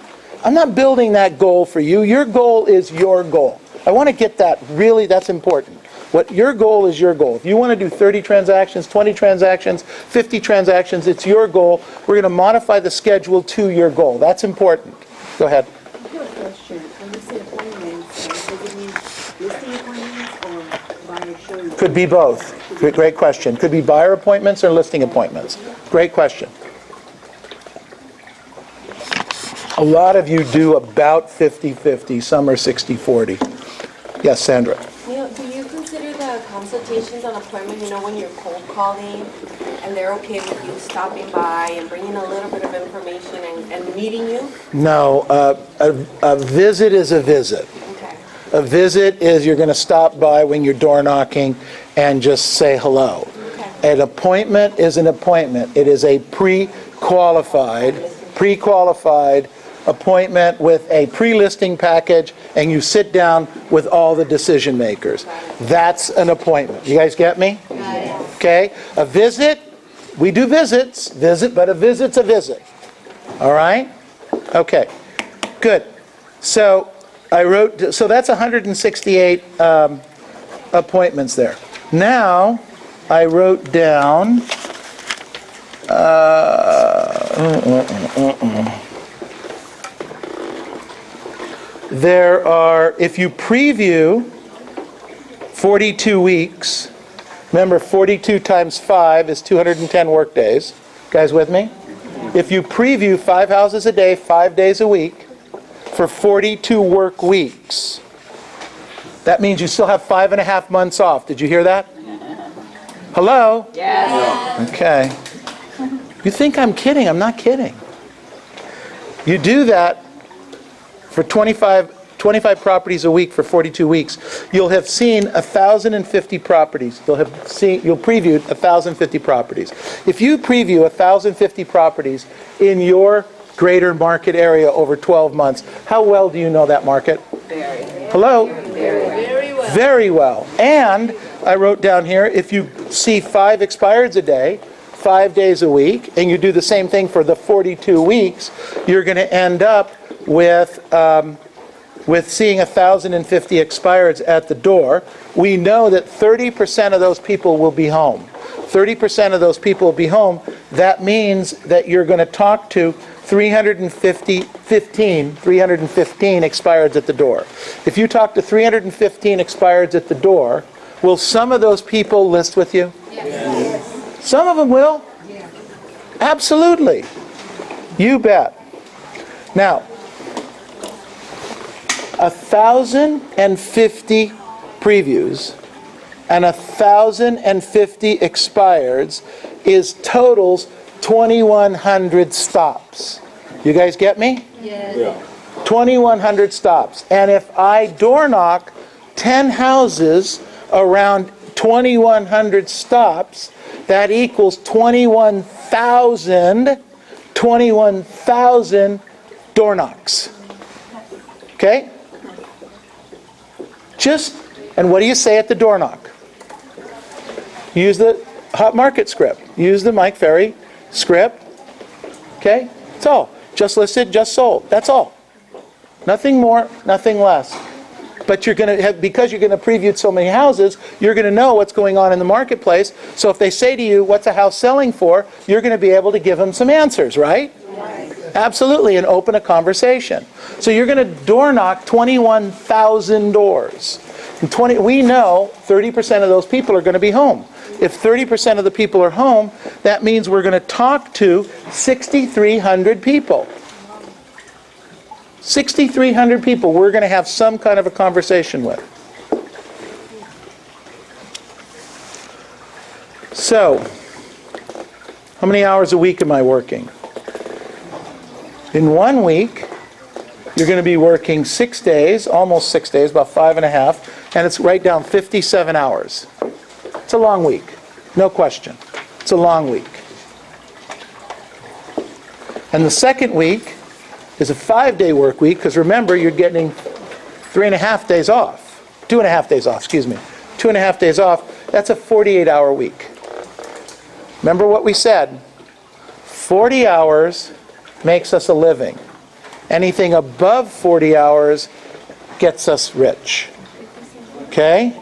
building that goal for you. Your goal is your goal. I want to get that really, that's important. What your goal is your goal. If you want to do 30 transactions, 20 transactions, 50 transactions, it's your goal. We're going to modify the schedule to your goal. That's important. Go ahead. I have a question. When you say appointments, does it mean listing appointments or buyer showing? Could be both. Great question. Could be buyer appointments or listing appointments. Great question. A lot of you do about 50-50. Some are 60-40. Yes, Sandra. Neil, do you consider the consultations on appointment, when you're cold calling and they're okay with you stopping by and bringing a little bit of information and meeting you? No, a visit is a visit. Okay. A visit is you're going to stop by when you're door knocking and just say hello. Okay. An appointment is an appointment. It is a pre-qualified appointment with a pre-listing package, and you sit down with all the decision makers. That's an appointment. You guys get me? Okay? A visit, we do visits, but a visit's a visit. All right? Okay. Good. So so that's 168 appointments there. Now, I wrote down there are, if you preview 42 weeks, remember 42 times 5 is 210 work days. Guys with me? If you preview 5 houses a day, 5 days a week, for 42 work weeks, that means you still have 5.5 months off. Did you hear that? Hello? Yes. Okay. You think I'm kidding? I'm not kidding. You do that for 25 properties a week for 42 weeks, you'll have seen 1,050 properties. You'll previewed 1,050 properties. If you preview 1,050 properties in your greater market area over 12 months, how well do you know that market? Very. Hello? Very well. Very well. And I wrote down here, if you see 5 expireds a day, 5 days a week, and you do the same thing for the 42 weeks, you're going to end up with seeing 1,050 expireds at the door. We know that 30% of those people will be home. 30% of those people will be home. That means that you're going to talk to 315 expireds at the door. If you talk to 315 expireds at the door, will some of those people list with you? Yes. Some of them will. Yeah. Absolutely. You bet. Now, 1,050 previews and 1,050 expireds totals 2,100 stops. You guys get me? Yes. 2,100 stops. And if I door knock 10 houses around 2,100 stops, that equals 21,000 door knocks. Okay? And what do you say at the door knock? Use the hot market script. Use the Mike Ferry script. Okay? That's all. Just listed, just sold. That's all. Nothing more, nothing less. But you're going to have, because you're going to preview so many houses, you're going to know what's going on in the marketplace. So if they say to you, what's a house selling for? You're going to be able to give them some answers, right? Right. Absolutely, and open a conversation. So you're going to door knock 21,000 doors. And we know 30% of those people are going to be home. If 30% of the people are home, that means we're going to talk to 6,300 people. 6,300 people we're going to have some kind of a conversation with. So, how many hours a week am I working? In 1 week, you're going to be working 6 days, almost 6 days, about 5.5, and it's right down 57 hours. It's a long week, no question. It's a long week. And the second week is a 5-day work week, because remember, you're getting 3.5 days off. 2.5 days off, excuse me. 2.5 days off. That's a 48-hour week. Remember what we said? 40 hours makes us a living. Anything above 40 hours gets us rich. Okay?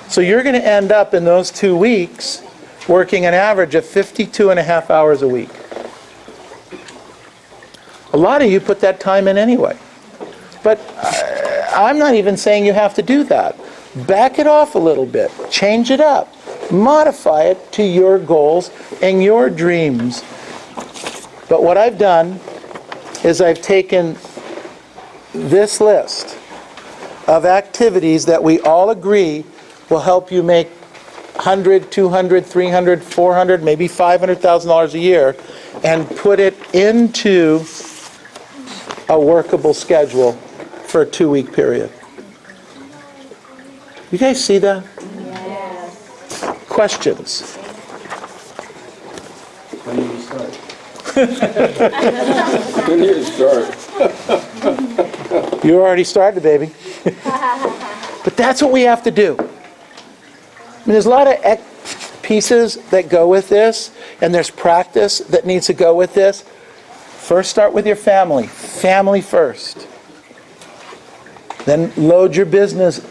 So you're going to end up in those 2 weeks working an average of 52.5 hours a week. A lot of you put that time in anyway. But I'm not even saying you have to do that. Back it off a little bit. Change it up. Modify it to your goals and your dreams. But what I've done is I've taken this list of activities that we all agree will help you make $100, $200, $300, $400, maybe $500,000 a year, and put it into a workable schedule for a 2-week period. You guys see that? Yes. Questions? When do you start? When do you start? You already started, baby. But that's what we have to do. I mean, there's a lot of pieces that go with this, and there's practice that needs to go with this. First, start with your family. Family first. Then load your business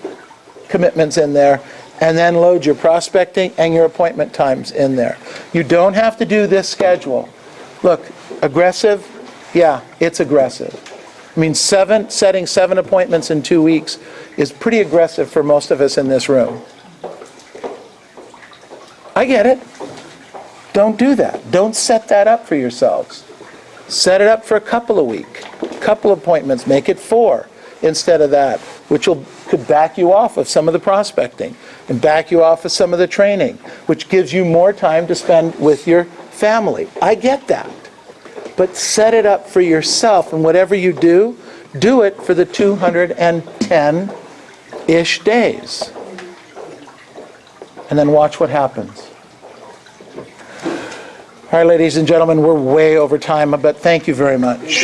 commitments in there, and then load your prospecting and your appointment times in there. You don't have to do this schedule. Look, aggressive? Yeah, it's aggressive. I mean, setting 7 appointments in 2 weeks is pretty aggressive for most of us in this room. I get it. Don't do that. Don't set that up for yourselves. Set it up for a couple appointments. Make it 4 instead of that, which could back you off of some of the prospecting and back you off of some of the training, which gives you more time to spend with your family. I get that. But set it up for yourself, and whatever you do, do it for the 210-ish days. And then watch what happens. All right, ladies and gentlemen, we're way over time, but thank you very much.